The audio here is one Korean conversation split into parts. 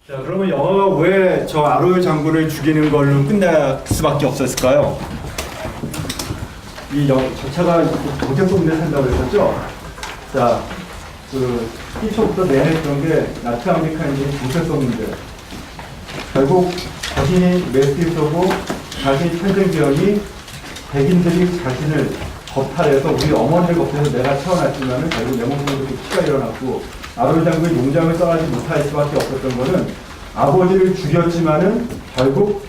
자, 그러면 영화가 왜 저 아로요 장군을 죽이는 걸로 끝날 수밖에 없었을까요? 저 차가 정체성 문제 산다고 그랬었죠? 자, 그 1초부터 내내 그런 게 나트 아메리카인들의 정체성 문제. 결국 자신이 메시지서고 자신이 편생 지역이 백인들이 자신을 겁탈해서 우리 어머니를 겁탈해서 내가 태어났지만은 결국 내 몸속에서 피가 일어났고 아로요 장군이 용장을 떠나지 못할 수밖에 없었던 거는 아버지를 죽였지만은 결국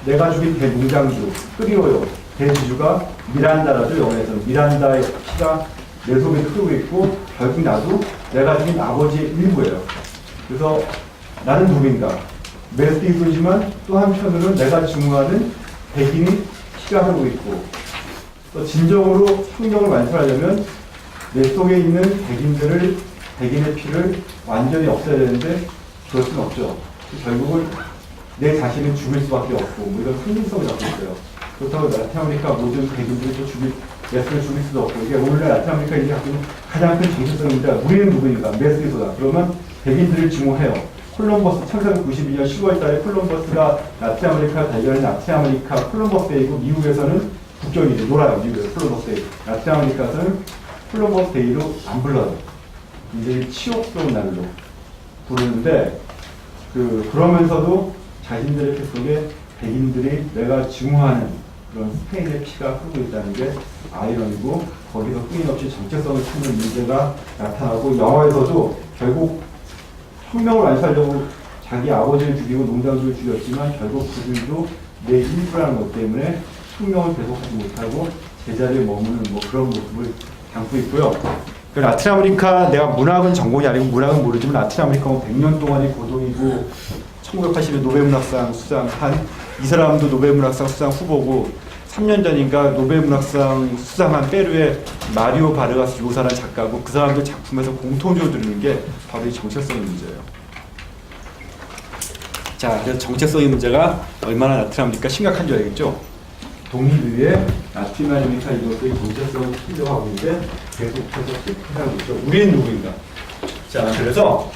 내가 죽인 대농장주 끄리오요 대지주가 미란다라죠. 영화에서는 미란다의 피가 내 속에 흐르고 있고 결국 나도 내가 죽인 아버지의 일부예요. 그래서 나는 누구인가? 메스티소지만 또 한편으로는 내가 증오하는 백인이 피가 흐르고 있고 또 진정으로 혁명을 완성하려면 내 속에 있는 백인의 피를 완전히 없애야 되는데 그럴 수는 없죠. 결국은 내 자신을 죽일 수밖에 없고 뭐 이런 상징성을 갖고 있어요. 그렇다고 라틴 아메리카 모든 백인들을 메스를 죽일 수도 없고 이게 오늘날 라틴 아메리카인이 갖고 있는 가장 큰 정체성입니다. 우리는 누구인가? 메스티소다. 그러면 백인들을 증오해요. 콜럼버스 1492년 10월 달에 콜럼버스가 라틴 아메리카 달려는 라틴 아메리카 콜럼버스 데이고 미국에서는 국경이죠. 놀아요. 미국에서 콜럼버스 데이. 라틴 아메리카에서는 콜럼버스 데이로 안 불러요. 이제 치욕스러운 날로 부르는데 그러면서도 자신들의 피 속에 백인들이 내가 증오하는 그런 스페인의 피가 흐르고 있다는 게 아이러니고 거기서 끊임없이 정체성을 찾는 문제가 나타나고 영화에서도 결국 혁명을 완수하려고 자기 아버지를 죽이고 농장주를 죽였지만 결국 그들도 내 일부라는 것 때문에 혁명을 계속하지 못하고 제자리에 머무는 뭐 그런 모습을 담고 있고요. 그 라틴 아메리카 내가 문학은 전공이 아니고 문학은 모르지만 라틴 아메리카 100년 동안의 고동이고 1980년 노벨문학상 수상한 이 사람도 노벨문학상 수상 후보고 3년 전인가 노벨문학상 수상한 페루의 마리오 바르가스 요사라는 작가고 그 사람들 작품에서 공통적으로 드리는 게 바로 이 정체성의 문제예요. 자, 그래서 정체성의 문제가 얼마나 라틴 아메리카 심각한지 알겠죠? 독립 이후에 라틴 아메리카 이것들이 정체성을 필요하고 있는데 계속해서 실패하고 있죠. 우리는 누구인가? 자, 그래서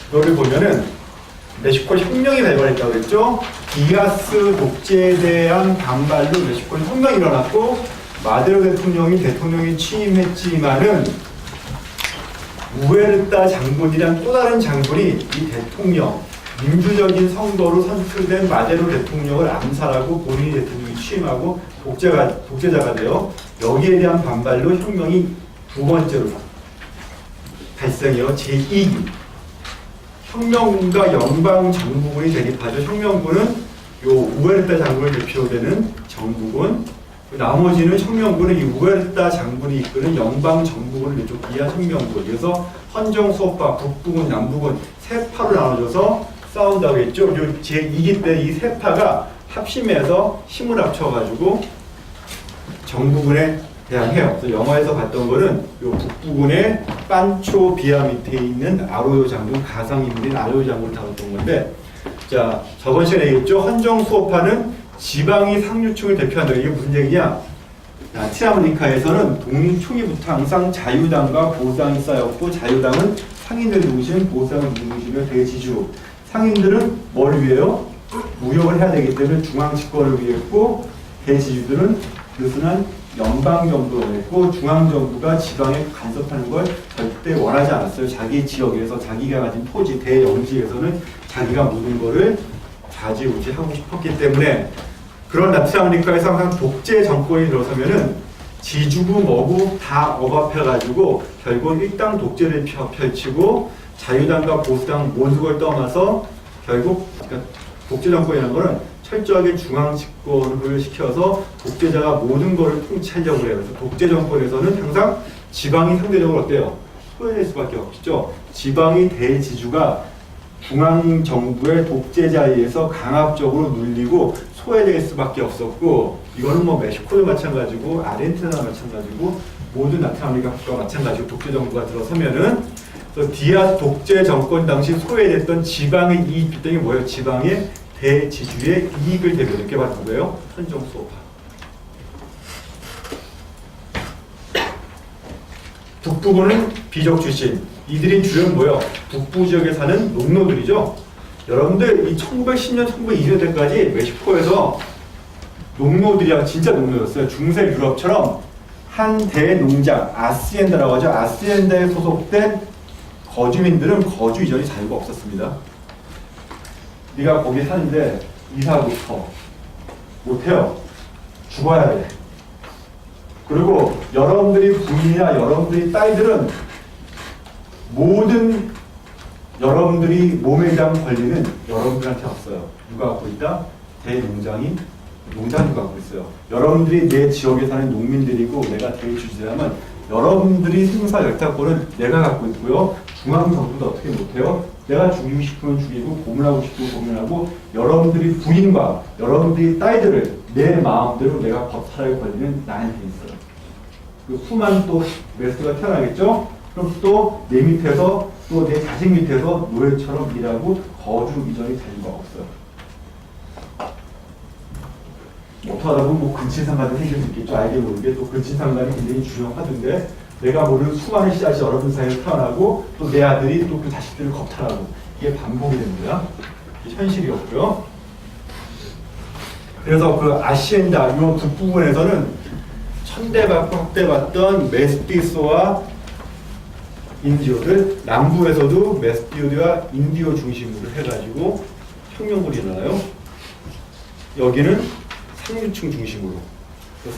이거를 보면은 멕시코 혁명이 발발했다고 그랬죠? 디아스 독재에 대한 반발로 멕시코 혁명이 일어났고 마데로 대통령이 취임했지만은 우에르타 장군이란 또 다른 장군이 이 대통령 민주적인 선거로 선출된 마데로 대통령을 암살하고 본인이 대통령이 취임하고 독재자가 돼요. 여기에 대한 반발로 혁명이 두 번째로 발생해요. 제2기. 혁명군과 연방 정부군이 대립하죠. 혁명군은 요 우에르타 장군을 대표로 되는 정부군, 나머지는 혁명군은 이 우에르타 장군이 이끄는 연방 정부군을 이쪽 이하 혁명군. 그래서 헌정 수호파, 북부군, 남부군 세 파로 나눠져서 싸운다고 했죠. 그리고 제2기 때 이 세 파가 합심해서 힘을 합쳐가지고 정부군에 대항해요. 그래서 영화에서 봤던 거는 요 북부군의 판초 비아 밑에 있는 아로요 장군, 가상인물인 아로요 장군을 다뤘던 건데, 자, 저번 시간에 얘기했죠. 헌정 수호파는 지방의 상류층을 대표한다. 이게 무슨 얘기냐? 라틴 아메리카에서는 독립 초기부터 항상 자유당과 보수당이 쌓였고, 자유당은 상인들 중심, 보수당은 중심의 대지주. 상인들은 뭘 위해요? 무역을 해야 되기 때문에 중앙 집권을 위했고, 대지주들은 느슨한 연방정부를 했고, 중앙정부가 지방에 간섭하는 걸 절대 원하지 않았어요. 자기 지역에서 자기가 가진 토지, 대영지에서는 자기가 모든 거를 좌지우지하고 싶었기 때문에 그런 라틴 아메리카에서 항상 독재 정권이 들어서면은 지주부 뭐부 다 억압해가지고 결국 일당 독재를 펼치고 자유당과 보수당 모든 걸 떠나서 결국 그러니까 독재 정권이라는 거는 철저하게 중앙 집권을 시켜서 독재자가 모든 것을 통치하려고 해요. 그래서 독재 정권에서는 항상 지방이 상대적으로 어때요? 소외될 수밖에 없죠. 지방의 대지주가 중앙 정부의 독재자에 의해서 강압적으로 눌리고 소외될 수밖에 없었고, 이거는 뭐 멕시코도 마찬가지고 아르헨티나도 마찬가지고 모든 라틴 아메리카 국가가 마찬가지고 독재 정부가 들어서면은 그래서 디아스 독재 정권 당시 소외됐던 지방의 이익 뒷등이 뭐예요? 지방의 대지주의 이익을 대변 이렇게 받는 거예요. 헌정 수호파. 북부군은 비적 출신. 이들이 주로 뭐예요? 북부 지역에 사는 농노들이죠. 여러분들 이 1910년, 1920년 때까지 멕시코에서 농노들이야 진짜 농노였어요. 중세 유럽처럼 한 대농장, 아시엔다라고 하죠. 아시엔다에 소속된 거주민들은 거주 이전이 자유가 없었습니다. 네가 거기 사는데 이사하고 싶어. 못해요. 죽어야 돼. 그리고 여러분들이 부인이나 여러분들이 딸들은 모든 여러분들이 몸에 대한 권리는 여러분들한테 없어요. 누가 갖고 있다? 대농장이 농장이 갖고 있어요. 여러분들이 내 지역에 사는 농민들이고 내가 대주주라면 여러분들이 생사 열타권은 내가 갖고 있고요. 중앙정부도 어떻게 못해요? 내가 죽이고 싶으면 죽이고 고문하고 싶으면 고문하고 여러분들이 부인과 여러분들이 딸들을 내 마음대로 내가 법탈할 권리는 나한테 있어요. 그 수많은 또 메스가 태어나겠죠? 그럼 또 내 밑에서 또 내 자식 밑에서 노예처럼 일하고 거주 이전의 자유가 없어요. 어떡하다 보면 뭐 근친상간도 생길 수 있겠죠. 알게 모르게 또 근친상간이 굉장히 중요한 화두인데 내가 모르는 수많은 씨앗이 여러분 사이에 태어나고 또 내 아들이 또 그 자식들을 겁탈하고 이게 반복이 됩니다. 이게 현실이었고요. 그래서 그 아시엔다 이 북부분에서는 천대받고 학대받던 메스티소와 인디오들, 남부에서도 메스티오와 인디오 중심으로 해가지고 혁명군이 일어나요. 여기는 상류층 중심으로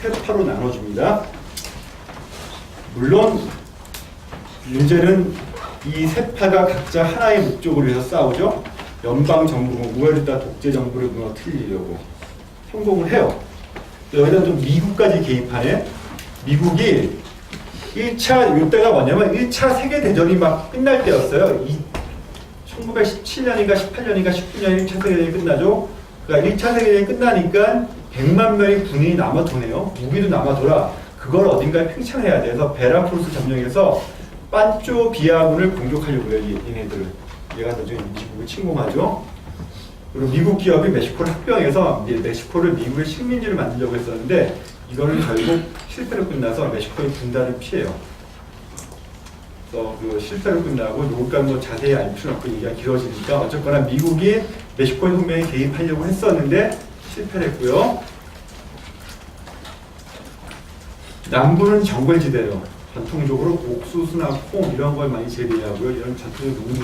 세 파로 나눠줍니다. 물론 문제는 이 세 파가 각자 하나의 목적을 위해서 싸우죠. 연방정부, 우에르타 독재정부를 무너뜨리려고 성공을 해요. 여기다 좀 미국까지 개입하네. 미국이 1차, 이때가 뭐냐면 1차 세계대전이 막 끝날 때였어요. 1917년인가 18년인가 19년 1차 세계대전이 끝나죠. 그러니까 1차 세계대전이 끝나니까 100만 명의 군인이 남아도네요. 무기도 남아돌아. 그걸 어딘가에 팽창해야 돼서 베라크루스 점령해서 판조 비아군을 공격하려고 해요. 얘네들을. 얘가 나중에 미국을 침공하죠. 그리고 미국 기업이 멕시코를 합병해서 멕시코를 미국의 식민지를 만들려고 했었는데 이거는 결국 실패로 끝나서 멕시코의 분단을 피해요. 그래서 그 실패로 끝나고 여기까지 뭐 자세히 알 필요는 없고 얘기가 길어지니까 어쨌거나 미국이 멕시코 혁명에 개입하려고 했었는데 실패를 했고요. 남부는 정글지대예요. 전통적으로 옥수수나 콩 이런 걸 많이 재배하고요. 이런 전통의 농민.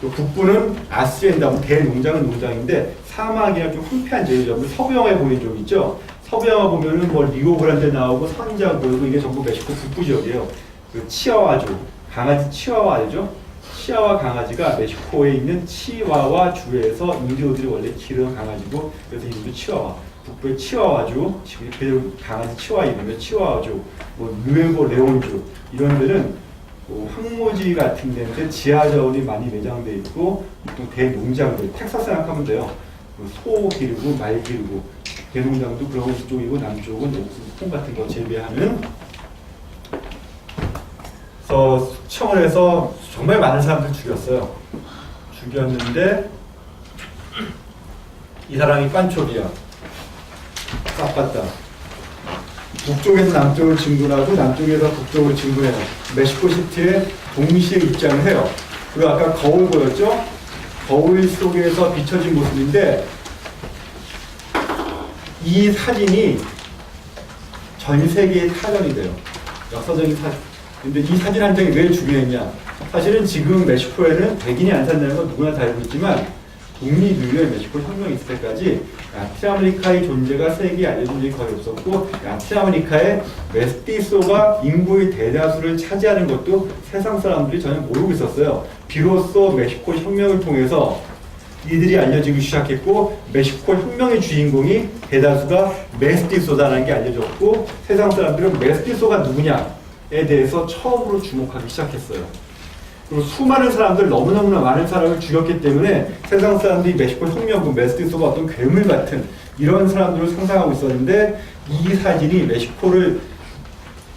북부는 아시엔다, 대농장은 농장인데 사막이나 좀 황폐한 지역이죠. 서부영화에 보이는 쪽 있죠. 서부영화 보면은 뭐 리오그란데 나오고 선자 보이고 이게 전부 멕시코 북부 지역이에요. 그 치와와주, 강아지 치와와 알죠? 치와와 강아지가 멕시코에 있는 치와와 주에서 인디오들이 원래 기르는 강아지고 그래서 이름도 치와와. 북부의 치와와주, 그대로 강아지 치와 이름이 치와와주, 뭐 누에보 레온주 이런 데는 황무지 같은 데인데 지하자원이 많이 매장돼 있고 보통 대농장들, 텍사스 생각하면 돼요. 소 기르고 말 기르고 대농장도 그러고 이쪽이고 남쪽은 옥수수, 콩 같은 거 재배하는. 그래서 숙청을 해서 정말 많은 사람들 죽였어요. 죽였는데 이 사람이 판초비야. 싹봤다. 북쪽에서 남쪽을 진군하고 남쪽에서 북쪽을 진군해요. 멕시코시티에 동시에 입장을 해요. 그리고 아까 거울 보였죠? 거울 속에서 비춰진 모습인데 이 사진이 전 세계에 타전이 돼요. 역사적인 사진. 근데 이 사진 한 장이 왜 중요했냐? 사실은 지금 멕시코에는 백인이 안 산다는 건 누구나 다 알고 있지만 독립 이후에 멕시코 혁명이 있을 때까지 라틴 아메리카의 존재가 세계에 알려진 적이 거의 없었고 라틴 아메리카의 메스티소가 인구의 대다수를 차지하는 것도 세상 사람들이 전혀 모르고 있었어요. 비로소 멕시코 혁명을 통해서 이들이 알려지기 시작했고 멕시코 혁명의 주인공이 대다수가 메스티소다라는 게 알려졌고 세상 사람들은 메스티소가 누구냐에 대해서 처음으로 주목하기 시작했어요. 그리고 수많은 사람들, 너무너무나 많은 사람을 죽였기 때문에 세상 사람들이 멕시코 혁명군, 메스티소가 어떤 괴물 같은 이런 사람들을 상상하고 있었는데 이 사진이 멕시코를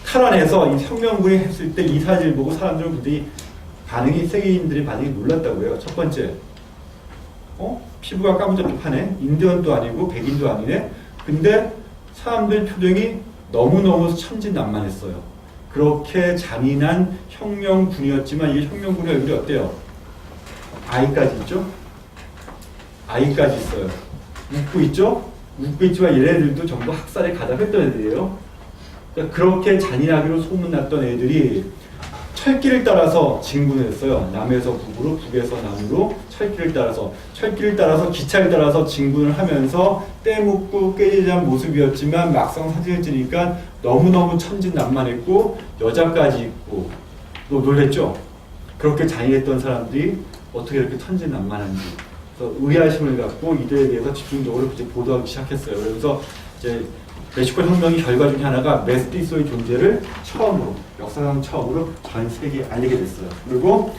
탈환해서 이 혁명군이 했을 때 이 사진을 보고 사람들은 굉장히 세계인들의 반응이 놀랐다고 해요. 첫 번째, 피부가 까무잡잡하네. 인디언도 아니고 백인도 아니네. 근데 사람들 표정이 너무너무 천진난만했어요. 그렇게 잔인한 혁명군이었지만 이 혁명군의 얼굴이 어때요? 아이까지 있죠? 아이까지 있어요. 웃고 있죠? 웃고 있지만 얘네들도 전부 학살에 가담했던 애들이에요. 그러니까 그렇게 잔인하기로 소문났던 애들이 철길을 따라서 진군을 했어요. 남에서 북으로, 북에서 남으로 철길을 따라서 기차를 따라서 진군을 하면서 떼묻고 깨지는 모습이었지만 막상 사진을 찍으니까 너무너무 천진난만했고 여자까지 있고 또 놀랬죠? 그렇게 잔인했던 사람들이 어떻게 이렇게 천진난만한지 그래서 의아심을 갖고 이들에 대해서 집중적으로 이제 보도하기 시작했어요. 그래서 이제 멕시코 혁명의 결과 중에 하나가 메스티소의 존재를 처음으로 역사상 처음으로 전 세계에 알리게 됐어요. 그리고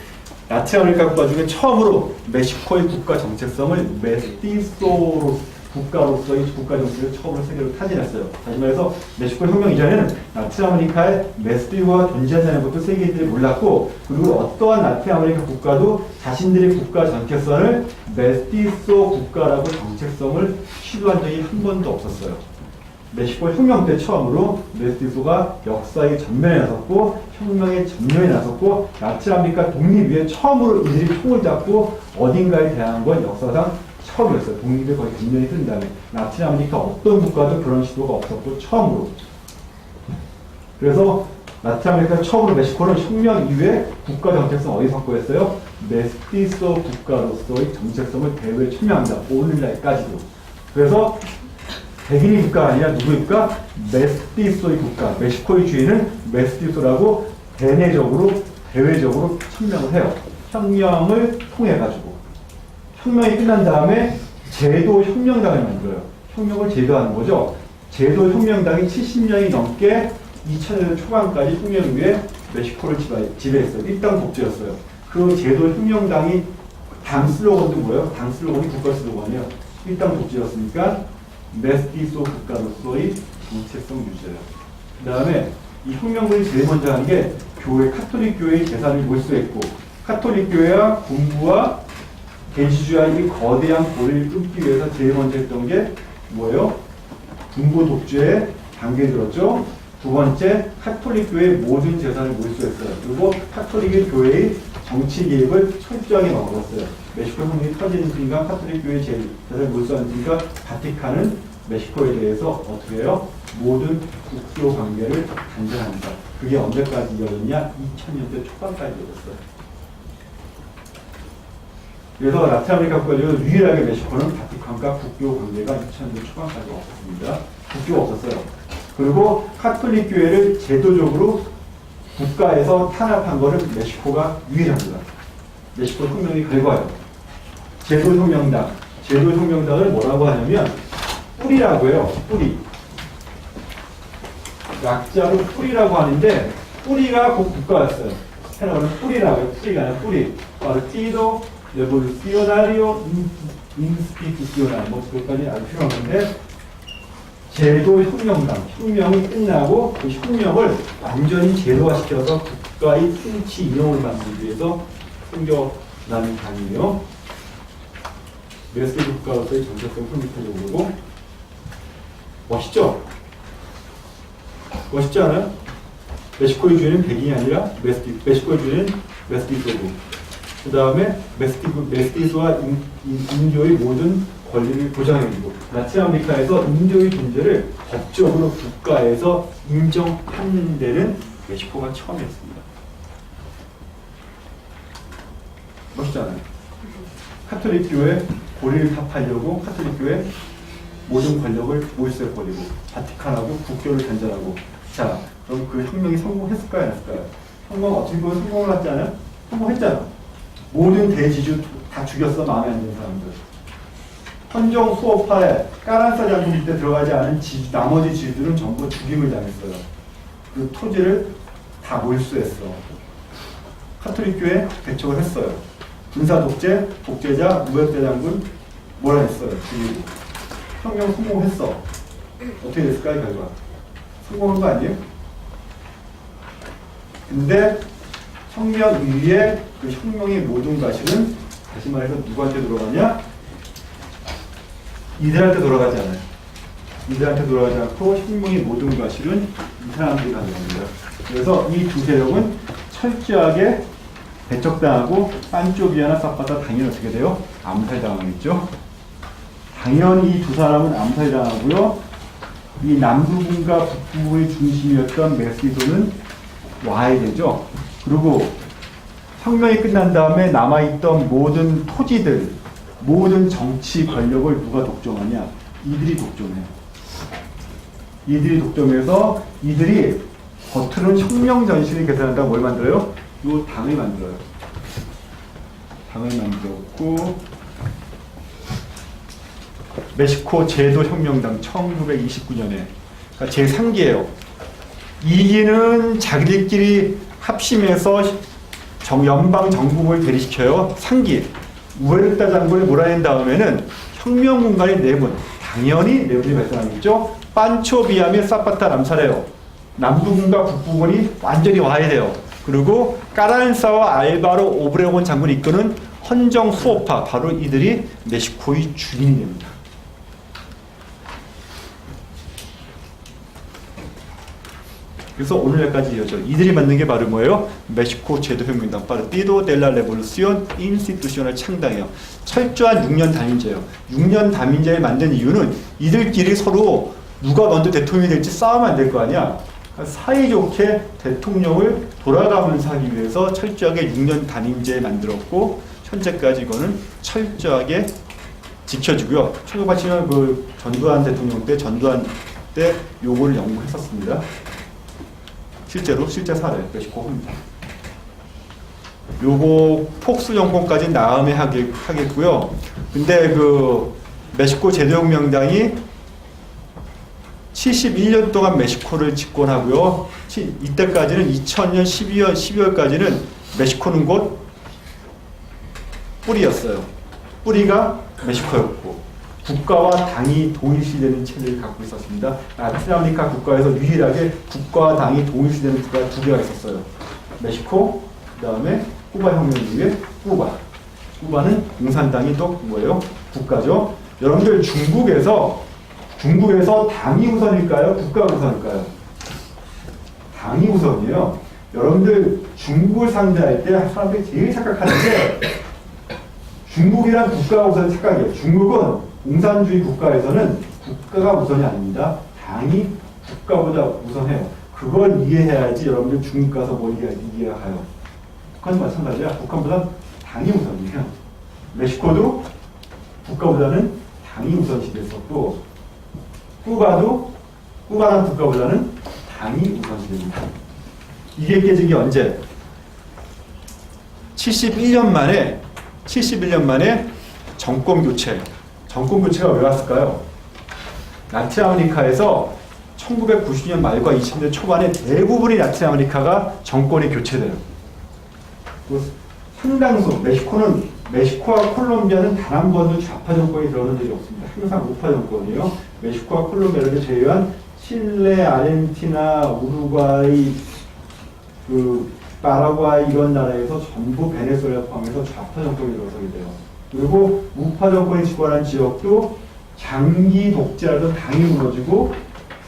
라틴 아메리카 국가 중에 처음으로 멕시코의 국가 정체성을 메스티소로 국가로서의 국가 정체를 처음으로 세계로 타진했어요. 다시 말해서 멕시코 혁명 이전에는 라틴 아메리카에 메스티소가 존재한다는 것도 세계인들이 몰랐고 그리고 어떠한 라틴 아메리카 국가도 자신들의 국가 정체성을 메스티소 국가라고 정체성을 시도한 적이 한 번도 없었어요. 멕시코 혁명 때 처음으로 메스티소가 역사의 전면에 나섰고 혁명의 전면에 나섰고 라틴 아메리카 독립 위에 처음으로 이들이 총을 잡고 어딘가에 대항한 건 역사상 처음이었어요. 독립이 거의 100년이 흐른 다음에 라틴 아메리카 어떤 국가도 그런 시도가 없었고 처음으로. 그래서 라틴 아메리카 처음으로 멕시코는 혁명 이후에 국가 정체성 어디서 확보했어요? 메스티소 국가로서의 정체성을 대외에 천명합니다. 오늘날까지도. 그래서 백인의 국가가 아니라 누구의 국가? 메스티소의 국가. 멕시코의 주인은 메스티소라고 대외적으로 천명을 해요. 혁명을 통해가지고. 혁명이 끝난 다음에 제도혁명당을 만들어요. 혁명을 제도하는 거죠. 제도혁명당이 70년이 넘게 2000년대 초반까지 혁명 위에 멕시코를 지배했어요. 일당 독재였어요. 그 제도혁명당이 당 슬로건도 뭐예요? 당 슬로건이 국가 슬로건이에요. 일당 독재였으니까 메스티소 국가로서의 정체성 유지예요. 그 다음에 이 혁명군이 제일 먼저 하는 게 교회, 카톨릭 교회의 재산을 몰수했고 카톨릭 교회와 군부와 대지주와의 거대한 고리를 끊기 위해서 제일 먼저 했던 게 뭐예요? 군부 독재에 단계에 들었죠. 두 번째, 카톨릭 교회의 모든 재산을 몰수했어요. 그리고 카톨릭 교회의 정치 개입을 철저하게 막았어요. 멕시코 혁명이 터지는 순간 카톨릭 교회의 재산을 몰수하는 순간 바티칸은 멕시코에 대해서 어떻게 해요? 모든 국교 관계를 단절합니다. 그게 언제까지 이어졌냐? 2000년대 초반까지 이어졌어요. 그래서 라틴 아메리카 국가 중에서 유일하게 멕시코는 바티칸과 국교 관계가 2000년대 초반까지 없었습니다. 국교가 없었어요. 그리고 카톨릭 교회를 제도적으로 국가에서 탄압한 거는 멕시코가 유일합니다. 멕시코 혁명의 결과예요. 제도혁명당을 뭐라고 하냐면 뿌리라고 해요. 뿌리. 약자로 뿌리라고 하는데 뿌리가 곧 국가였어요. 스페인어는 뿌리라고 해요. 뿌리가 아니라 뿌리. Partido Revolucionario Institucional. 뭐 그것까지 아주 필요한 건데 제도혁명당. 혁명이 끝나고 그 혁명을 완전히 제도화시켜서 국가의 통치 이념을 만들기 위해서 생겨나는 당이에요. 메스티소 국가로서의 정체성 콘디션적으로 멋있죠? 멋있지 않아요? 멕시코의 주인은 백인이 아니라 멕시코의 주인은 메스티소고 그 다음에 메스티소와 인조의 모든 권리를 보장해주고 라틴 아메리카에서 인조의 존재를 법적으로 국가에서 인정하는 데는 멕시코가 처음이었습니다. 멋있잖아요. 카톨릭 교회 고리를 타파하려고 카톨릭 교회 모든 권력을 몰수해버리고 바티칸하고 국교를 단절하고 자 그럼 그 혁명이 성공했을까요? 안 했을까요? 혁명 어떻게 보면 성공을 하지 않아요? 성공했잖아. 모든 대지주 다 죽였어. 마음에 안 드는 사람들. 헌정 수호파에 까란사 장군 때 들어가지 않은 나머지 지주들은 전부 죽임을 당했어요. 그 토지를 다 몰수했어. 카톨릭 교회 배척을 했어요. 군사 독재, 독재자, 무역대장군 뭐라 했어요. 죽이고. 혁명 성공했어. 어떻게 됐을까요, 결과? 성공한 거 아니에요? 근데 혁명 위에 그 혁명의 모든 가시는 다시 말해서 누구한테 돌아가냐? 이들한테 돌아가지 않아요. 이들한테 돌아가지 않고 혁명의 모든 가시는 이 사람들이 가져옵니다. 그래서 이 두 세력은 철저하게 배척당하고 판초비아나 사파타 당연히 어떻게 돼요? 암살당하겠죠. 당연히 이 두 사람은 암살당하고요. 이 남부군과 북부군의 중심이었던 메스티소는 와야 되죠. 그리고 혁명이 끝난 다음에 남아있던 모든 토지들, 모든 정치 권력을 누가 독점하냐? 이들이 독점해요. 이들이 독점해서 이들이 겉으로는 혁명 전신을 개선한다고 뭘 만들어요? 이 당을 만들어요. 당을 만들었고 멕시코 제도혁명당 1929년에 그러니까 제3기예요. 2기는 자기들끼리 합심해서 연방 정부를 대리시켜요. 3기 우에르타 장군을 몰아낸 다음에는 혁명 군간의 내분, 당연히 내분이 발생하겠죠. 판초비아 및 사파타 암살해요. 남부군과 북부군이 완전히 와야 돼요. 그리고 까란사와 알바로 오브레곤 장군이 이끄는 헌정 수호파, 바로 이들이 멕시코의 주인이 됩니다. 그래서 오늘날까지 이어져. 이들이 만든 게 바로 뭐예요? 멕시코 제도혁명당, Partido de la Revolución Institucional 창당이에요. 철저한 6년 단임제예요. 6년 단임제를 만든 이유는 이들끼리 서로 누가 먼저 대통령이 될지 싸우면 안 될 거 아니야. 사이좋게 대통령을 돌아가면서 하기 위해서 철저하게 6년 단임제 만들었고 현재까지 이거는 철저하게 지켜주고요. 1987년 그 전두환 대통령 때 요거를 연구했었습니다. 실제 사례 멕시코입니다. 요거 폭스 정권까지 다음에 하겠고요. 근데 그 멕시코 제도혁명당이 71년 동안 멕시코를 집권하고요. 이때까지는 2000년 12월까지는 멕시코는 곧 뿌리였어요. 뿌리가 멕시코였고 국가와 당이 동일시되는 체제를 갖고 있었습니다. 라틴아메리카 국가에서 유일하게 국가와 당이 동일시되는 국가가 두 개가 있었어요. 멕시코, 그 다음에 쿠바 혁명 이후에 쿠바는 공산당이 또 뭐예요? 국가죠. 여러분들 중국에서 당이 우선일까요? 국가가 우선일까요? 당이 우선이에요. 여러분들 중국을 상대할 때 사람들이 제일 착각하는 게 중국이란 국가가 우선 착각이에요. 중국은 공산주의 국가에서는 국가가 우선이 아닙니다. 당이 국가보다 우선해요. 그걸 이해해야지 여러분들 중국 가서 뭘 이해가 가요. 북한도 마찬가지야. 북한보다 당이 우선이에요. 멕시코도 국가보다는 당이 우선시 됐었고 쿠바는 국가보다는 당이 우선시 됩니다. 이게 깨진 게 언제? 71년 만에 정권 교체. 정권 교체가 왜 왔을까요? 라틴아메리카에서 1990년 말과 2000년 초반에 대부분의 라틴아메리카가 정권이 교체돼요. 또 상당수 멕시코와 콜롬비아는 단 한 번도 좌파 정권이 들어오는 적이 없습니다. 항상 우파 정권이에요. 멕시코와 콜롬비아를 제외한 칠레, 아르헨티나, 우루과이, 파라과이 이런 나라에서 전부 베네수엘라 포함해서 좌파 정권이 들어서게 돼요. 그리고 우파 정권이 집권한 지역도 장기 독재라던 당이 무너지고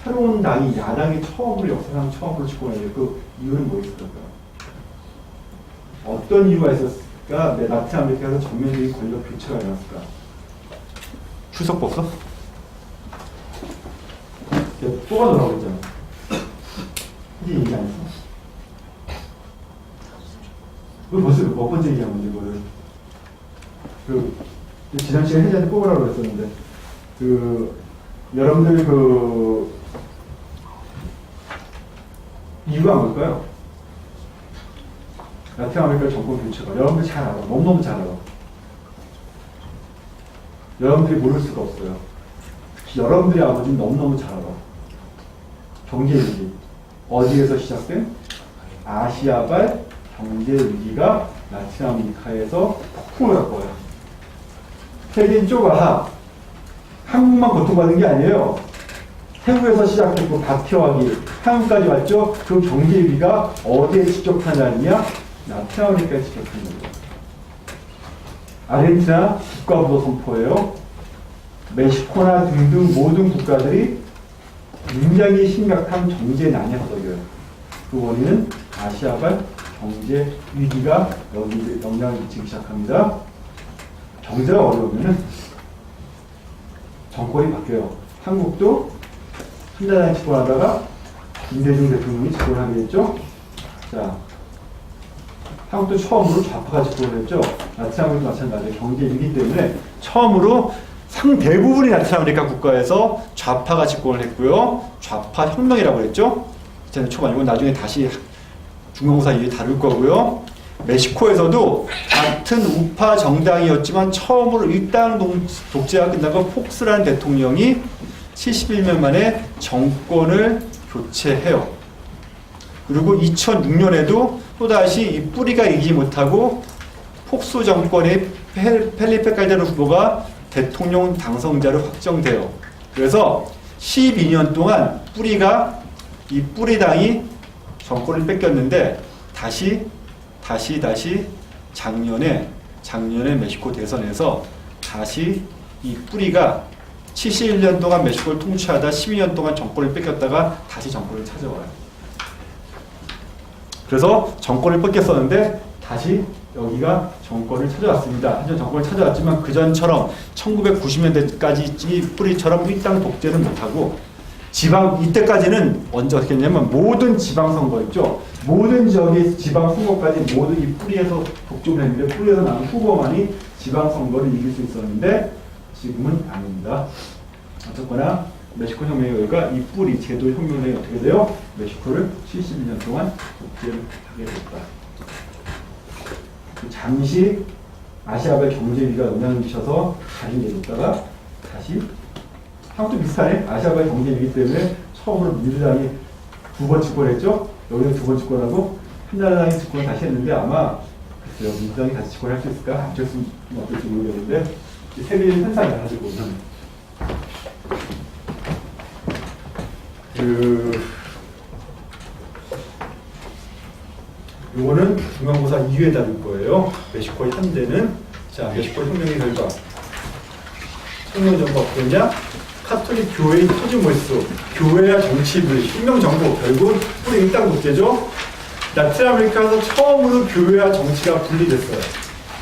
새로운 당이 야당이 역사상 처음으로 집권해요. 그 이유는 뭐였을까요? 어떤 이유가 있었을까? 라틴아메리카에서 전면적인 권력 교체가 일어났을까? 출석 없어? 뽑아놓으라고 했잖아. 이게 얘기 안 했어? 그 벌써 몇 번째 얘기한 건데, 이거를. 지난 시간에 혜자한테 뽑으라고 했었는데, 여러분들 이유가 뭘까요? 라틴아메리카 정권 교체가. 여러분들 잘 알아. 너무너무 잘 알아. 여러분들이 모를 수가 없어요. 여러분들의 아버지는 너무너무 잘 알아. 경제위기. 어디에서 시작된? 아시아발 경제위기가 라틴아메리카에서 폭풍을 갖고요. 세계인 좁아. 한국만 고통받는 게 아니에요. 태국에서 시작했고 박혀하기 한국까지 왔죠. 그 경제위기가 어디에 직접한 아니냐? 라틴아메리카에 직접한 겁니다. 아르헨티나 국가부도 선포예요. 멕시코나 등등 모든 국가들이 굉장히 심각한 경제난에 허덕여요. 그 원인은 아시아발 경제 위기가 여기 영향을 미치기 시작합니다. 경제가 어려우면 정권이 바뀌어요. 한국도 한나라에 집권하다가 김대중 대통령이 집권을 하게 됐죠. 자, 한국도 처음으로 좌파가 집권을 했죠. 라틴아메리카도 마찬가지예요. 경제 위기 때문에 처음으로 상대부분이 라틴아메리카 국가에서 좌파가 집권을 했고요. 좌파 혁명이라고 했죠. 2000년 초반이고 나중에 다시 중간고사 이후에 다룰 거고요. 멕시코에서도 같은 우파 정당이었지만 처음으로 일당 독재가 끝나고 폭스라는 대통령이 71년 만에 정권을 교체해요. 그리고 2006년에도 또다시 이 뿌리가 이기지 못하고 폭스 정권의 펠리페 칼데론 후보가 대통령 당선자로 확정돼요. 그래서 12년 동안 뿌리가 이 뿌리당이 정권을 뺏겼는데 다시 작년에 멕시코 대선에서 다시 이 뿌리가 71년 동안 멕시코를 통치하다 12년 동안 정권을 뺏겼다가 다시 정권을 찾아와요. 그래서 정권을 뺏겼었는데 다시 여기가 정권을 찾아왔습니다. 한전 정권을 찾아왔지만 그전처럼 1990년대까지 뿌리처럼 일당 독재는 못하고 지방 이때까지는 언제 어떻게 했냐면 모든 지방선거 있죠. 모든 지역의 지방선거까지 모두 이 뿌리에서 독점을 했는데 뿌리에서 나온 후보만이 지방선거를 이길 수 있었는데 지금은 아닙니다. 어쨌거나 멕시코 혁명의 결과 이 뿌리 제도 혁명이 어떻게 돼요? 멕시코를 71년 동안 독재를 하게 됐다. 잠시 아시아발 경제위기가 영향을 미쳐서 자리 내줬다가 다시 한국도 비슷하네. 아시아발 경제위기 때문에 처음으로 민주당이 두 번 집권했죠. 여기서 두 번 집권하고 한나라당이 집권을 다시 했는데 아마 글쎄요 민주당이 다시 집권할 수 있을까? 안철수 어떨지 모르겠는데 세계적인 현상이 가지고 요거는 중간고사 이후에 다룰 거예요. 멕시코의 현대는 자 멕시코 혁명의 결과 혁명 정부가 어떻냐? 카톨릭 교회의 토지 몰수, 교회와 정치 분리, 혁명 정부 결국 뿌리 일당 독재죠. 라틴아메리카에서 처음으로 교회와 정치가 분리됐어요.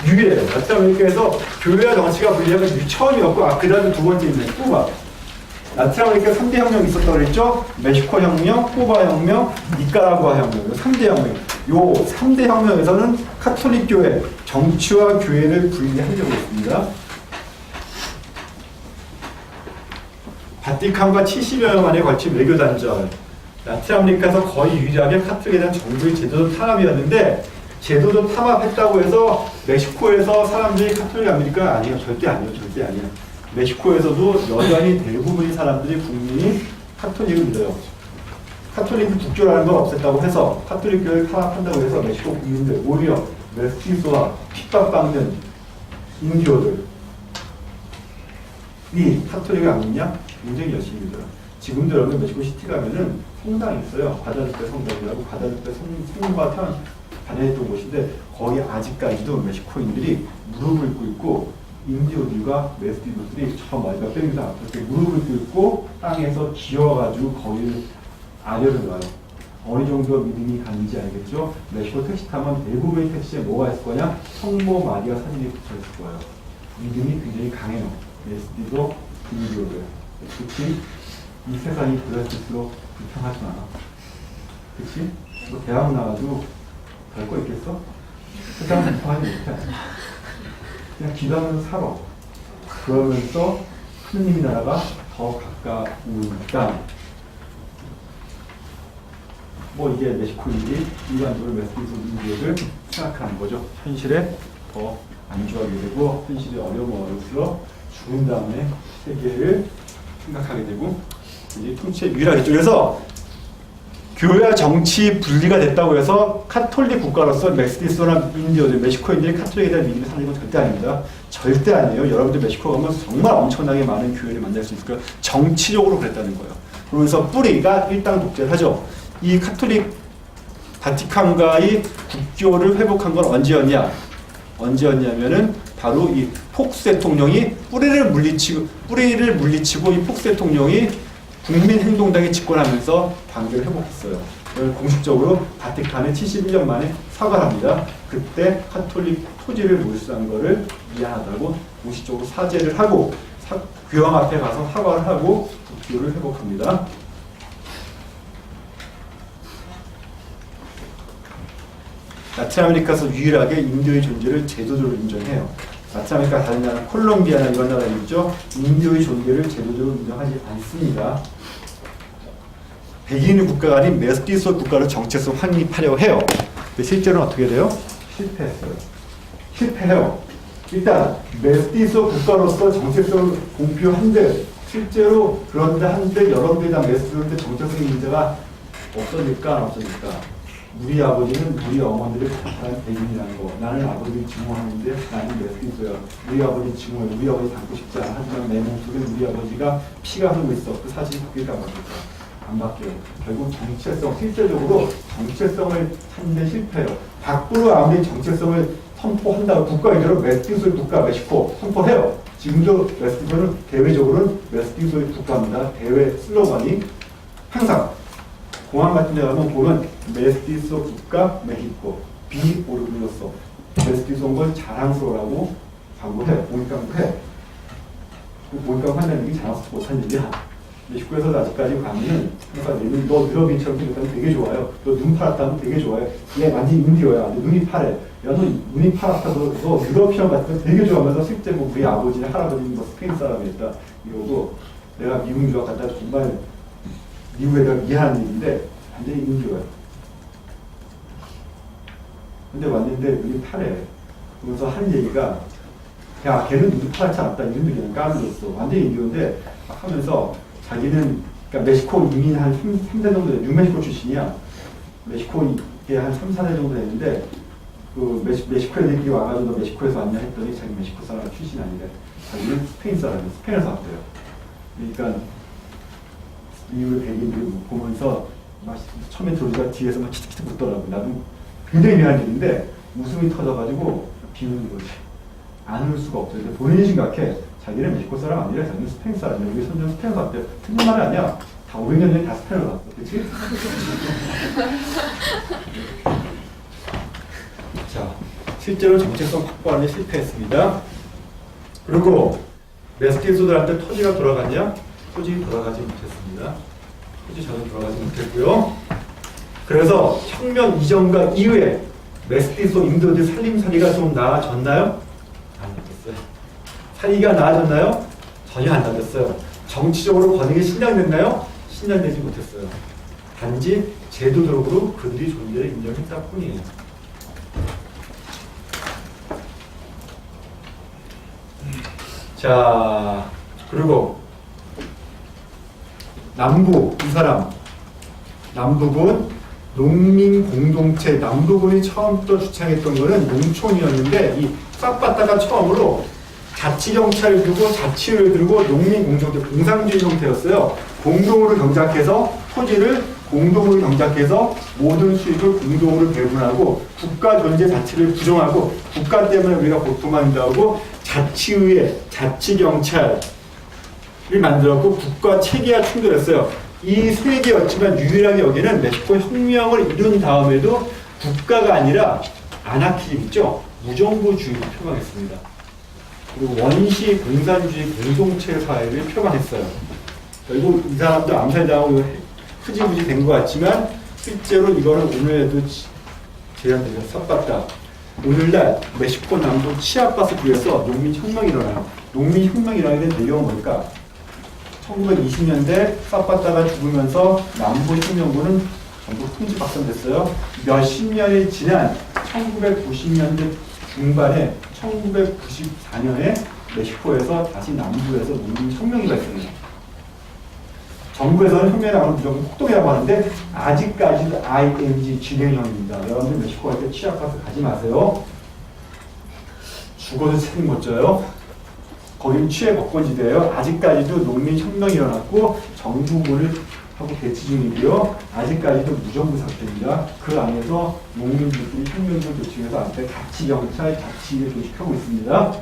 유일해요. 라틴아메리카에서 교회와 정치가 분리한 건 처음이었고 그 다음에 두 번째입니다. 쿠바. 라틴아메리카 3대 혁명이 있었다고 그랬죠? 멕시코 혁명, 쿠바 혁명, 니카라구아 혁명. 3대 혁명. 요 3대 혁명에서는 카톨릭 교회, 정치와 교회를 분리한 적이 있습니다. 바티칸과 70여 년 만에 걸친 외교 단절. 라틴아메리카에서 거의 유일하게 카톨릭에 대한 정부의 제도적 탄압이었는데 제도적 탄압했다고 해서 멕시코에서 사람들이 카톨릭 아메리카 아니에요. 절대 아니에요. 절대 아니에요. 멕시코에서도 여전히 대부분의 사람들이 국민이 카톨릭을 믿어요. 카톨릭 국교라는 걸 없앴다고 해서 카톨릭 교회를 탄압한다고 해서 멕시코 국민들 오히려 메스티소와 핍박받는 인디오들 이 카톨릭을 안 믿냐? 굉장히 열심히 믿어요. 지금도 여러분 멕시코 시티 가면은 성당이 있어요. 과다르페 성당이라고 과다르페 성과 다녀있던 곳인데 거기 아직까지도 멕시코인들이 무릎을 꿇고 있고 인디오들과 메스티소들이 저 머리가 뺑이다 앞에 무릎을 꿇고 땅에서 기어가지고 거기를 아래로 놔요. 어느 정도 믿음이 가는지 알겠죠? 멕시코 택시 타면 대부분의 택시에 뭐가 있을 거냐? 성모 마리아 사진이 붙어 있을 거예요. 믿음이 굉장히 강해요. 메스티소, 인디오들. 그치? 이 세상이 그럴수록 불평하지 마라. 그치? 너 대학 나와도 별거 있겠어? 세상은 불평하지 못해. 그냥 기도하면서 살아. 그러면서 하느님의 나라가 더 가까우니까 뭐 이게 멕시코인들이 일반적으로 메스티소 인디오들 생각하는 거죠. 현실에 더 안주하게 되고 현실이 어려우면 어려울수록 죽은 다음에 세계를 생각하게 되고 이제 통치의 유일하겠죠. 그래서 교회와 정치 분리가 됐다고 해서 카톨릭 국가로서 메스티소나 인디오들, 멕시코인들이 카톨릭에 대한 믿음을 사는 건 절대 아닙니다. 절대 아니에요. 여러분들 멕시코 가면 정말 엄청나게 많은 교회를 만날 수 있을 거예요. 정치적으로 그랬다는 거예요. 그러면서 뿌리가 일당 독재를 하죠. 이 카톨릭 바티칸과의 국교를 회복한 건 언제였냐면은 바로 이 폭스 대통령이 뿌리를 물리치고 이 폭스 대통령이 국민행동당이 집권하면서 관계를 회복했어요. 이걸 공식적으로 바티칸에 71년 만에 사과를 합니다. 그때 카톨릭 토지를 몰수한 거를 미안하다고 공식적으로 사죄를 하고 교황 앞에 가서 사과를 하고 국교를 회복합니다. 라틴 아메리카에서 유일하게 인도의 존재를 제도적으로 인정해요. 라틴 아메리카 다른 나라, 콜롬비아나 이런 나라 있죠. 인도의 존재를 제도적으로 인정하지 않습니다. 백인의 국가가 아닌 메스티소 국가로 정체성 확립하려고 해요. 근데 실제로는 어떻게 돼요? 실패했어요. 실패해요. 일단 메스티소 국가로서 정체성을 공표한데 실제로 그런데 한데 여러 군데 다 메스티소인데 정체성의 문제가 없어질까 안 없어질까? 우리 아버지는 우리 어머니를 가난한 백인이라는 거. 나는 아버지를 증오하는데 나는 메스티소야. 우리 아버지 증오해. 우리 아버지 닮고 싶지 않아. 하지만 내 몸속에 우리 아버지가 피가 흐르고 있어. 그 사실이 바뀔까 말일까? 안 바뀌어요. 결국 정체성, 실제적으로 정체성을 찾는 데 실패해요. 밖으로 아무리 정체성을 선포한다고 국가이대로 메스티소의 국가 멕시코 선포해요. 지금도 메스티소는 대외적으로는 메스티소의 국가입니다. 대외 슬로건이 항상 공항 같은 데 가면 보면 메스티소 국가 멕시코 비 오르블로서 메스티소인 걸 자랑스러워라고 광고해. 공익광고해. 공익광고 한다는 얘기 자랑스럽고 못한 얘기야. 멕시코에서 아직까지 가면은 항상 너 느러빈처럼 생겼다면 되게 좋아요. 너 눈 파랗다면 되게 좋아해. 얘 완전 인디어야. 눈이 파래. 야, 너 눈이 파랗다. 너 유러피언 같으면 되게 좋아하면서 실제 뭐 우리 아버지나 할아버지는 뭐 스페인 사람이었다. 이러고 내가 미국 유학 갔다 정말 미국에다가 미안한 얘기인데 완전히 인디어야. 근데 왔는데 눈이 파래. 그러면서 하는 얘기가 야, 걔는 눈이 파랗지 않다. 이런 얘기 그냥 까불었어. 완전히 인디어인데 막 하면서 자기는 그러니까 멕시코 이민 한 3대 정도 돼. 뉴멕시코 출신이야. 멕시코에 한 3, 4대 정도 됐는데 그 멕시코 애들끼리 와가지고 너 멕시코에서 왔냐 했더니 자기 멕시코 사람 출신 아니래. 자기는 스페인 사람이야. 스페인에서 왔대요. 그러니까 미국의 백인들이 보면서 막 처음에 조지가 뒤에서 막 키득키득 웃더라고. 나도 굉장히 미안한 일인데 웃음이 터져가지고 비우는 거지. 안 울 수가 없어요. 본인이 심각해. 자기는 멕시코 사람 아니라 자기는 스페인 사람이야. 우리 선생님 스페인에서 왔대요. 틀린 말이 아니야. 다 500년 전에 다 스페인으로 왔어. 그치? 자, 실제로 정체성 확보하는 데 실패했습니다. 그리고 메스티소들한테 토지가 돌아갔냐? 토지 돌아가지 못했습니다. 토지 자주 돌아가지 못했고요. 그래서 혁명 이전과 이후에 메스티소 인도들 살림살이가 좀 나아졌나요? 안 나아졌어요. 살기가 나아졌나요? 전혀 안 나아졌어요. 정치적으로 권익이 신장됐나요? 신장되지 못했어요. 단지 제도적으로 그들이 존재를 인정했다 뿐이에요. 자, 그리고 남부, 이 사람 남북은 농민 공동체, 남북은이 처음부터 주창했던 거는 농촌이었는데 이 싹바다가 처음으로 자치경찰을 들고 자치를 들고 농민 공동체, 공산주의 형태였어요. 공동으로 경작해서 토지를 공동으로 경작해서 모든 수익을 공동으로 배분하고 국가 존재 자체를 부정하고 국가 때문에 우리가 고통한다고 자치의회, 자치경찰을 만들었고 국가 체계와 충돌했어요. 이 세 개였지만 유일하게 여기는 멕시코 혁명을 이룬 다음에도 국가가 아니라 아나키즘 있죠? 무정부주의를 표방했습니다. 그리고 원시 공산주의 공동체 사회를 표방했어요. 결국 이 사람도 암살당하고 흐지부지 된 것 같지만 실제로 이거는 오늘에도 제한되죠. 삿바다. 오늘날 멕시코 남부 치아파스 주에서 농민혁명이 일어나요. 농민혁명이라는 게 배경은 뭘까? 1920년대 삿바다가 죽으면서 남부혁명군은 전부 풍지박산됐어요. 몇십 년이 지난 1990년대 중반에 1994년에 멕시코에서 다시 남부에서 농민혁명이 발생해요. 정부에서는 혁명이 나오면 무조건 폭동이라고 하는데 아직까지도 IMG 진행형입니다. 여러분들 멕시코 갈 때 치아파스 가지 마세요. 죽어도 책임 못 져요. 거기는 취해 복권지대예요. 아직까지도 농민혁명이 일어났고 정부군을 하고 대치 중이고요. 아직까지도 무정부 상태입니다. 그 안에서 농민들끼리 혁명을 조직해서 앞에 자치경찰, 자치를 조직하고 있습니다.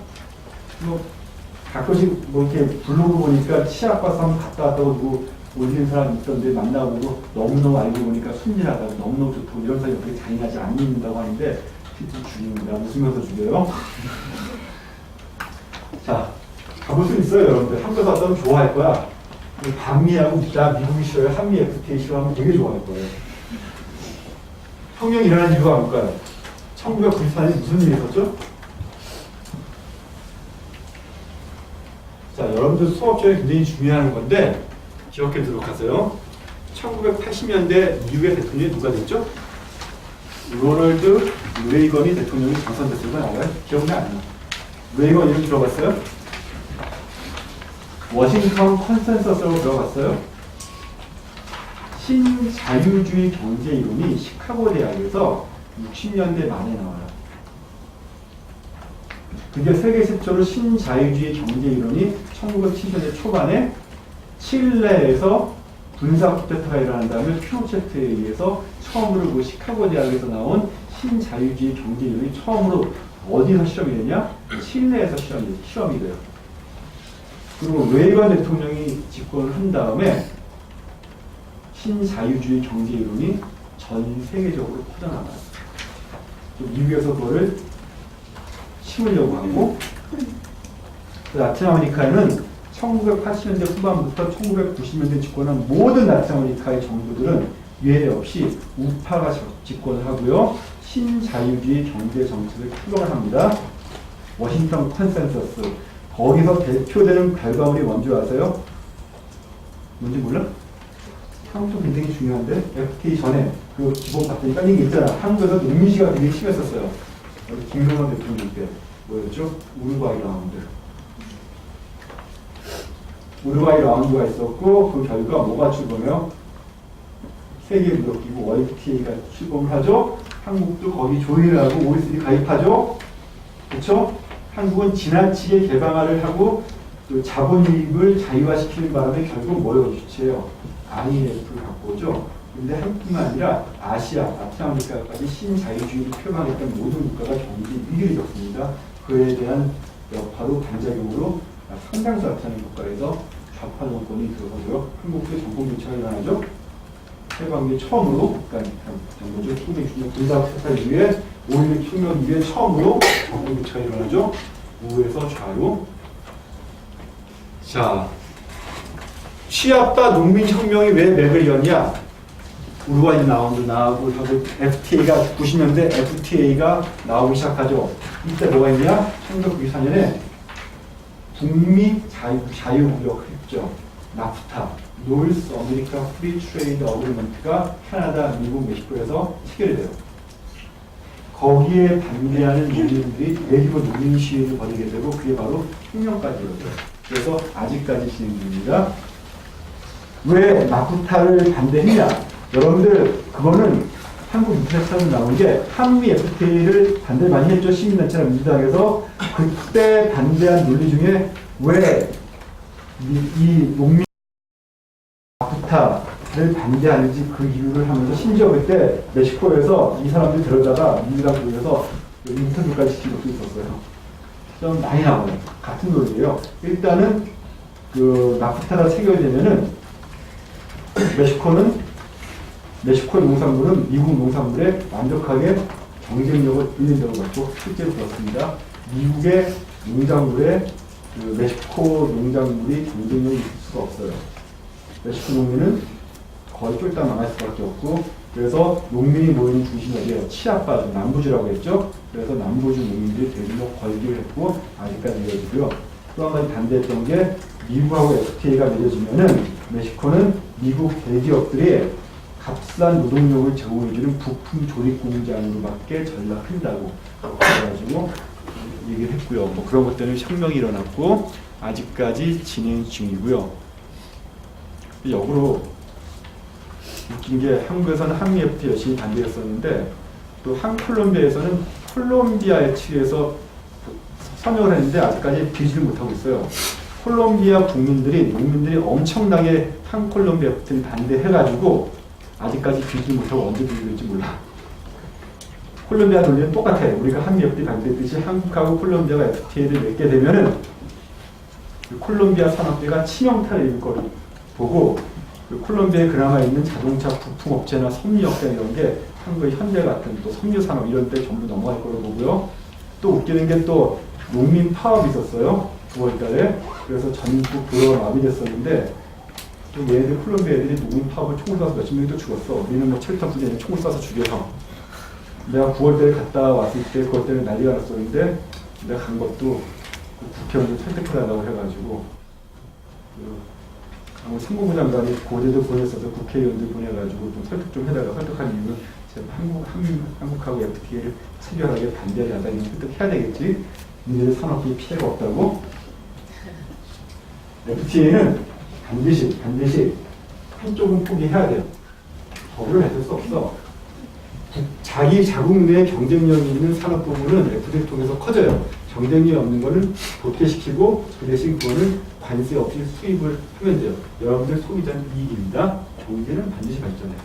가끔씩 뭐 이렇게 블로그 보니까 치아파스 한번 갔다 왔다고 누구 올리는 사람이 있던데 만나보고 너무너무 알고 보니까 순진하다고 너무너무 좋다고 이런 사람이 어떻게 잔인하지 안 믿는다고 하는데 실제로 죽입니다. 웃으면서 죽여요. 자, 가볼 수 있어요, 여러분들. 한국 왔다면 좋아할 거야. 반미하고 나 미국이 싫어요. 한미 FTA 싫어하면 되게 좋아할 거예요. 혁명이 일어난 이유가 뭘까요? 1994년에 무슨 일이 있었죠? 자, 여러분들 수업 중에 굉장히 중요한 건데 기억해 두도록 하세요. 1980년대 미국의 대통령이 누가 됐죠? 로널드 레이건이 대통령이 당선됐을 거 알아요? 기억나 안 나요? 레이건 이름 들어봤어요? 워싱턴 컨센서스로 들어갔어요. 신자유주의 경제 이론이 시카고 대학에서 60년대 말에 나와요. 그게 세계 최초로 신자유주의 경제 이론이 1970년대 초반에 칠레에서 군사 쿠데타가 일어난 다음에 피노체트에 의해서 처음으로 그 시카고 대학에서 나온 신자유주의 경제 이론이 처음으로 어디서 실험이 되냐? 칠레에서 실험이 돼요. 그리고 레이건 대통령이 집권을 한 다음에 신자유주의 경제 이론이 전 세계적으로 퍼져나가요. 미국에서 그거를 심으려고 하고, 라틴 아메리카에는 1980년대 후반부터 1990년대 집권한 모든 라틴 아메리카의 정부들은 예외 없이 우파가 집권을 하고요. 신자유주의 경제 정책을 추구를 합니다. 워싱턴 컨센서스. 거기서 대표되는 결과물이 뭔지 아세요? 뭔지 몰라? 한국도 굉장히 중요한데 FTA 전에 그 기본 봤더니 깔린 게 있잖아. 한국에서 농민시가 되게 심했었어요. 우리 김명환 대통령 때 뭐였죠? 우루과이 라운드. 우루과이 라운드가 있었고 그 결과 뭐가 출범해요? 세계무역기구 WTA가 출범을 하죠. 한국도 거기 조인을 하고 OECD 가입하죠. 그렇죠? 한국은 지나치게 개방화를 하고 또 자본유입을 자유화시키는 바람에 결국 뭘 주체해요? IMF를 갖고 오죠. 근데 한뿐만 아니라 아시아, 라틴 아메리카까지 신자유주의를 표방했던 모든 국가가 경제 위기를 겪습니다. 그에 대한 여파로 반작용으로 상당수 나타나는 국가에서 좌파 정권이 들어서고요. 한국의 정권 교체가 일어나죠. 해방기 처음으로, 그러니까 뭐죠? 1960년 군사투사 이후에 5.16 혁명 이후에 처음으로 정권 교체가 일어나죠. 우에서 좌로. 자, 취합과 농민혁명이 왜 맥을 여냐? 우루과이 라운드 나오고 하고 FTA가 90년대 FTA가 나오기 시작하죠. 이때 뭐가 있냐? 1994년에 북미 자유무역 협정 나프타 노스 아메리카 프리 트레이드 어그리먼트가 캐나다, 미국, 멕시코에서 체결이 돼요. 거기에 반대하는 농민들이 대규모 농민 시위를 벌이게 되고 그게 바로 혁명까지 이루어져요. 그래서 아직까지 진행 중입니다. 왜 나프타를 반대했냐? 여러분들 그거는 한국 뉴스에서 나온 게 한미 FTA를 반대 많이 했죠. 시민단체나 민주당에서. 그때 반대한 논리 중에 왜 이 농민 나프타를 반대하는지 그 이유를 하면서 심지어 그때 멕시코에서 이 사람들 데려다가 민주당 쪽에서 인터뷰까지 시킨 적도 있었어요. 좀 많이 나와요. 같은 논리예요. 일단은 그 나프타가 체결되면은 멕시코의 농산물은 미국 농산물에 완벽하게 경쟁력을 잃는다고 봤고 실제로 그렇습니다. 미국의 농작물에 그 멕시코 농작물이 경쟁력이 있을 수가 없어요. 멕시코 농민은 거의 쫄딱 망할 수밖에 없고 그래서 농민이 모이는 중심이 어디예요? 치아파 남부주라고 했죠. 그래서 남부주 농민들이 대규모 걸기를 했고 아직까지 이어지고요. 또 한 가지 반대했던 게 미국하고 FTA가 맺어지면은 멕시코는 미국 대기업들이 값싼 노동력을 제공해주는 부품 조립 공장으로밖에 전락한다고 그래가지고 얘기를 했고요. 뭐 그런 것 때문에 혁명이 일어났고 아직까지 진행 중이고요. 역으로 웃긴 게 한국에서는 한미 FTA 열심히 반대했었는데 또 콜롬비아에서는 콜롬비아에 측에서 서명을 했는데 아직까지 비지를 못하고 있어요. 콜롬비아 농민들이 엄청나게 콜롬비아 FTA를 반대해가지고 아직까지 비지를 못하고 언제 비질지 몰라. 콜롬비아 논리는 똑같아. 우리가 한미 FTA 반대했듯이 한국하고 콜롬비아가 FTA를 맺게 되면은 콜롬비아 산업계가 치명타를 입을 거를 보고 그 콜롬비아에 그나마 있는 자동차 부품업체나 섬유업체 이런 게 한국의 현대 같은 또 섬유산업 이런 데 전부 넘어갈 거로 보고요. 또 웃기는 게 또 농민 파업이 있었어요. 9월달에. 그래서 전국 도로가 마비됐었는데 또 얘네들 콜롬비아 애들이 농민 파업을 총을 쏴서 몇십 명이 또 죽었어. 우리는 뭐 철탑 부대에 총을 쏴서 죽여서. 내가 9월달에 갔다 왔을 때 그것 때문에 난리가 났었는데 내가 간 것도 그 국회의원들 설득해달라고 해가지고 상무부 장관이 고대도 보냈어서 국회의원들 보내가지고 좀 설득 좀 해달라고 설득한 이유는 제가 한국하고 FTA를 체결하게 반대를 하다 이런 설득해야 되겠지. 니네들 산업이 피해가 없다고. FTA는 반드시 한쪽은 포기해야 돼요. 법을 해줄 수 없어. 자기 자국 내 경쟁력이 있는 산업 부분은 FTA를 통해서 커져요. 경쟁력이 없는 거는 도태시키고 그 대신 그거는 관세 없이 수입을 하면 돼요. 여러분들 소비자는 이익입니다. 경제는 반드시 발전해요.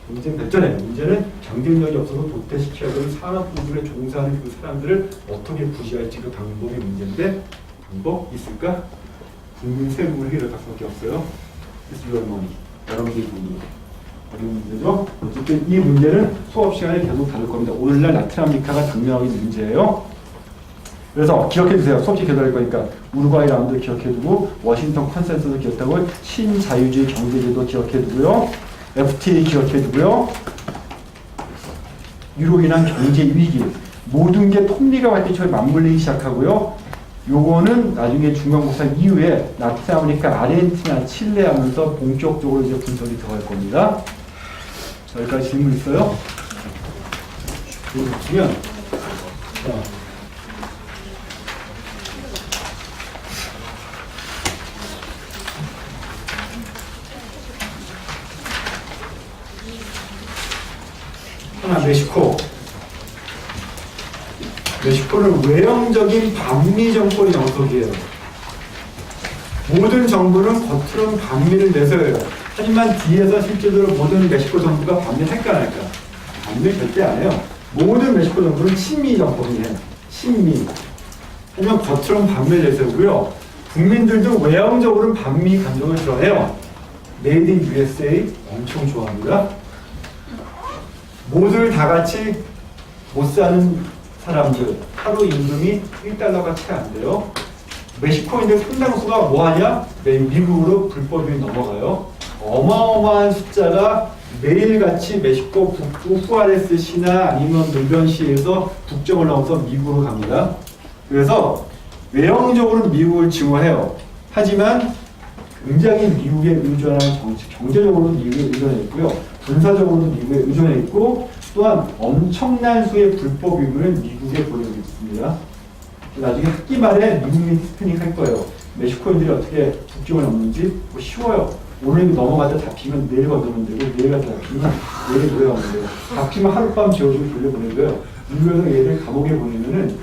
경제는 발전해요. 문제는 경쟁력이 없어서 도태시켜야 되는 산업 부분에 종사하는 그 사람들을 어떻게 구시할지 그 방법이 문제인데 방법 있을까? 국민 세금을 해결할 수밖에 없어요. It's your money. 여러분들의 돈이. 어려운 문제죠. 어쨌든 이 문제는 수업 시간에 계속 다룰 겁니다. 오늘날 라틴 아메리카가 당면하고 있는 문제예요. 그래서 기억해두세요. 수업시 계속할 거니까 우루과이 라운드 기억해두고 워싱턴 컨센서스 기억하고 신자유주의 경제제도 기억해두고요. FTA 기억해두고요. 유로 인한 경제 위기 모든 게 톱니가 발전처럼 맞물리기 시작하고요. 요거는 나중에 중간고사 이후에 라틴 아메리카, 아르헨티나, 칠레 하면서 본격적으로 이제 분석이 들어갈 겁니다. 여기까지 질문 있어요? 질문 없으면 하나 멕시코는 외형적인 반미 정권의 영속이에요. 모든 정부는 겉으로는 반미를 내세워요. 하지만 뒤에서 실제로 모든 멕시코 정부가 반미를 할까 안 할까? 반미를 절대 안 해요. 모든 멕시코 정부는 친미 정권이에요. 친미. 하지만 겉으로는 반미를 내세우고요. 국민들도 외형적으로는 반미 감정을 드러내요. 메이드 인 USA 엄청 좋아합니다. 모두 다 같이 못 사는 사람들 하루 임금이 1달러가 채 안 돼요. 멕시코인들 상당수가 뭐하냐? 미국으로 불법이 넘어가요. 어마어마한 숫자가 매일같이 멕시코 북부 후아레스 시나 아니면 밀변시에서 국경을 넘어서 미국으로 갑니다. 그래서 외형적으로는 미국을 증오해요. 하지만 굉장히 미국에 의존하는 정치, 경제적으로는 미국에 의존해 있고요. 군사적으로는 미국에 의존해 있고 또한 엄청난 수의 불법 유물을 미국에 보내고 있습니다. 나중에 학기 말에 미국민 스피닝 할 거예요. 멕시코인들이 어떻게 국경을 넘는지 뭐 쉬워요. 오늘 넘어가다 잡히면 내일 건너면 되고 내일 가다 잡히면 내일 돌아가면 돼요. 잡히면 하룻밤 재워주고 돌려보내고요. 미국에서 얘를 감옥에 보내면은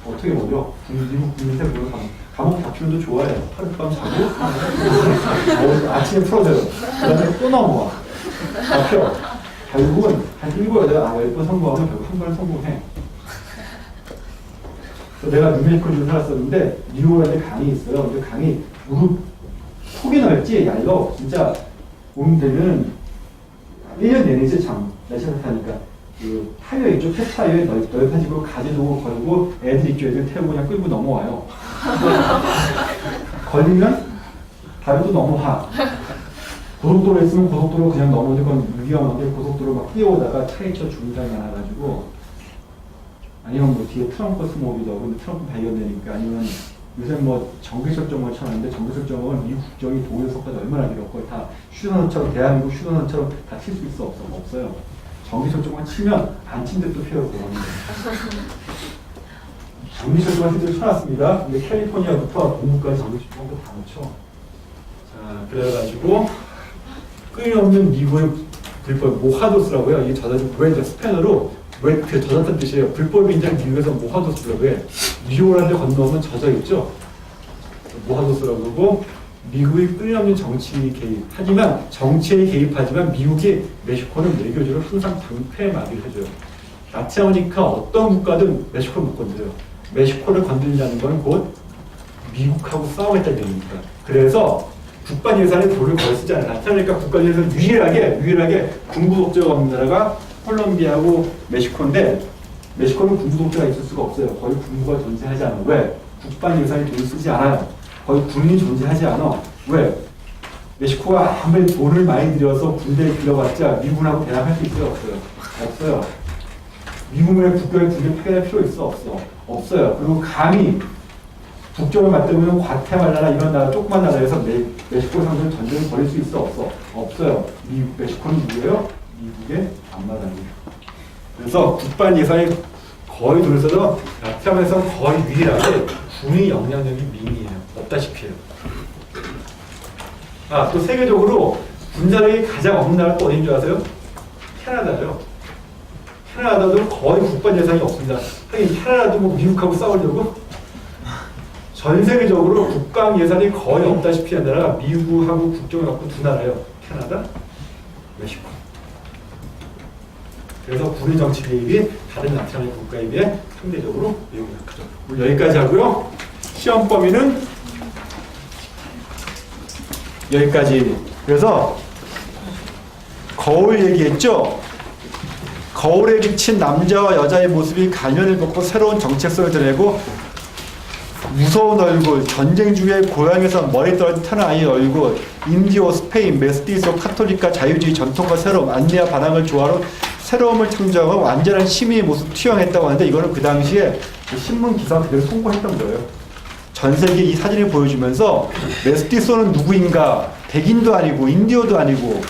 어떻게 보죠? 미국 국민한테 보면 감옥 잡히면도 좋아해요. 하룻밤 자고 아침에 풀어줘요. 그 다음에 또 넘어와. 잡혀. 결국은 한 7, 8, 10번 성공하면 결국 한 번에 성공해. 내가 뉴메xi코주에 살았었는데 뉴욕에 강이 있어요. 근데 강이 무릎 폭이 넓지 얇아. 진짜 봄 되면 1년 내내지 참 날씨 타니까 그 타이어 있죠. 폐타이어에 넓혀지고 가지고 걸고 애들 있죠. 애들 태우고 그냥 끌고 넘어와요. 걸리면 다리도 넘어와. 고속도로에 있으면 고속도로 그냥 넘어질 건 위험한데 고속도로 막 뛰어오다가 차에 쳐 죽는 사람이 많아가지고 아니면 뭐 뒤에 트럼프 스모비도 근데 트럼프 발견되니까 아니면 요새 뭐 정기설정을 쳐놨는데 정기설정은 미국 국정이 동해석까지 얼마나 길었고 다 휴전선처럼 대한민국 휴전선처럼 다 칠 수 있어 없어요. 정기설정만 치면 안 친 듯도 피해서 그러는데 정기설정만 실제로 쳐놨습니다. 근데 캘리포니아부터 동부까지 정기설정도 다 놓쳐. 자 그래가지고 끊임없는 미국의 불법 모하도스라고요. 이게 왜 스페인어로 왜 그 젖었다는 뜻이에요. 불법이 이제 미국에서 모하도스라고 해. 뉴욕을 건너오면 젖어 있죠. 모하도스라고 그러고 미국이 끊임없는 정치 개입. 하지만 정치에 개입하지만 미국이 멕시코는 외교적으로 항상 방패 마비를 해줘요. 라틴 아메리카 어떤 국가든 멕시코를 못 건드려요. 멕시코를 건드린다는 건 곧 미국하고 싸우겠다는 얘기입니다. 그래서 국방 예산에 돈을 거의 쓰지 않아요. 라틴아메리카 국가 중에서 유일하게 군부 독재가 없는 나라가 콜롬비아하고 멕시코인데, 멕시코는 군부 독재가 있을 수가 없어요. 거의 군부가 존재하지 않아. 왜? 국방 예산에 돈을 쓰지 않아요. 거의 군인이 존재하지 않아. 왜? 멕시코가 아무리 돈을 많이 들여서 군대에 들어갔자 미군하고 대항할 수 있어요? 없어요? 없어요. 미국의 국경에 군대 파견할 필요 있어? 없어? 없어요. 그리고 감히 국경을 맞대면 과테말라나 이런 나라, 조그만 나라에서 멕시코 상대로 전쟁을 벌일 수 있어? 없어? 없어요. 멕시코는 누구예요? 미국의 앞마당이에요. 그래서 국방 예산이 거의 돈을 써도 라틴아메리카에서 거의 유일하게 군의 영향력이 미미해요. 없다시피 해요. 아, 또 세계적으로 군사력이 가장 없는 나라가 또 어딘 줄 아세요? 캐나다죠. 캐나다도 거의 국방 예산이 없습니다. 하긴 캐나다도 뭐 미국하고 싸우려고? 전 세계적으로 국방 예산이 거의 없다시피 한 나라가 미국하고 국경을 갖고 두 나라예요. 캐나다, 멕시코. 그래서 군의 정치 개입이 다른 라틴아메리카 국가에 비해 상대적으로 매우 약하죠. 여기까지 하고요. 시험 범위는 여기까지. 그래서 거울 얘기했죠. 거울에 비친 남자와 여자의 모습이 가면을 벗고 새로운 정체성을 드러내고, 무서운 얼굴, 전쟁 중에 고향에서 머리 떨어진 태어난 아이의 얼굴, 인디오, 스페인, 메스티소, 카톨릭과 자유주의, 전통과 새로움, 안내와 반항을 조화로 새로움을 창조하고 완전한 시민의 모습 투영했다고 하는데, 이거는 그 당시에 신문 기사 그대로 송고했던 거예요. 전 세계에 이 사진을 보여주면서 메스티소는 누구인가, 백인도 아니고 인디오도 아니고,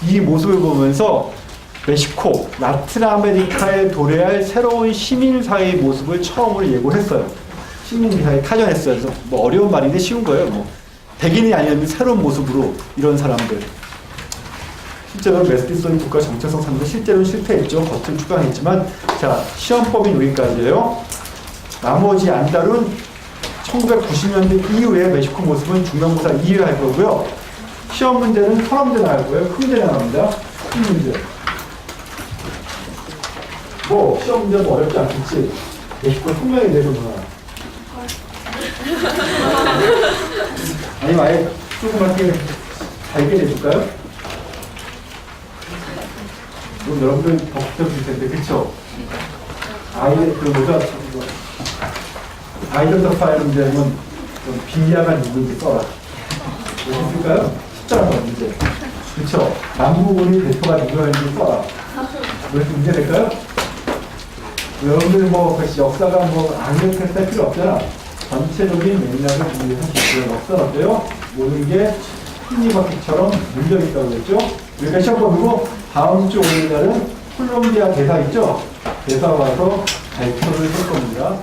이 모습을 보면서 멕시코, 라틴 아메리카에 도래할 새로운 시민사회의 모습을 처음으로 예고했어요. 신문기사에 타전했어요. 그래서 뭐 어려운 말인데 쉬운 거예요. 뭐 백인이 아니면 새로운 모습으로 이런 사람들. 실제로 메스티소의 국가 정체성 상도 실제로는 실패했죠. 겉을 추가했지만, 자, 시험법인 여기까지예요. 나머지 안 다룬 1990년대 이후의 멕시코 모습은 중간고사 2회 할 거고요. 시험 문제는 서너 문제 나갈 거예요. 큰 문제 나갑니다. 큰 문제. 뭐 시험 문제는 뭐 어렵지 않겠지. 멕시코 성명에 대해서 뭐나. 아니면 아예 조그맣게 달게 해줄까요? 그럼 여러분들 더 붙여줄 텐데, 그쵸? 아이들 파일 문제는 좀 비야가 누구인지 써라. 있을까요? 십자가 문제. 그쵸? 남부군이 대표가 누구인지 써라. 왜 문제 될까요? 여러분들 뭐 역사가 뭐 악력 테스트 할 필요 없잖아. 전체적인 맥락을 준비해서 기술을 없어졌대요. 모든 게 톱니바퀴처럼 물려있다고 그랬죠. 여기가 시험범위고, 다음 주 월요일날은 콜롬비아 대사 있죠? 대사 와서 발표를 할 겁니다.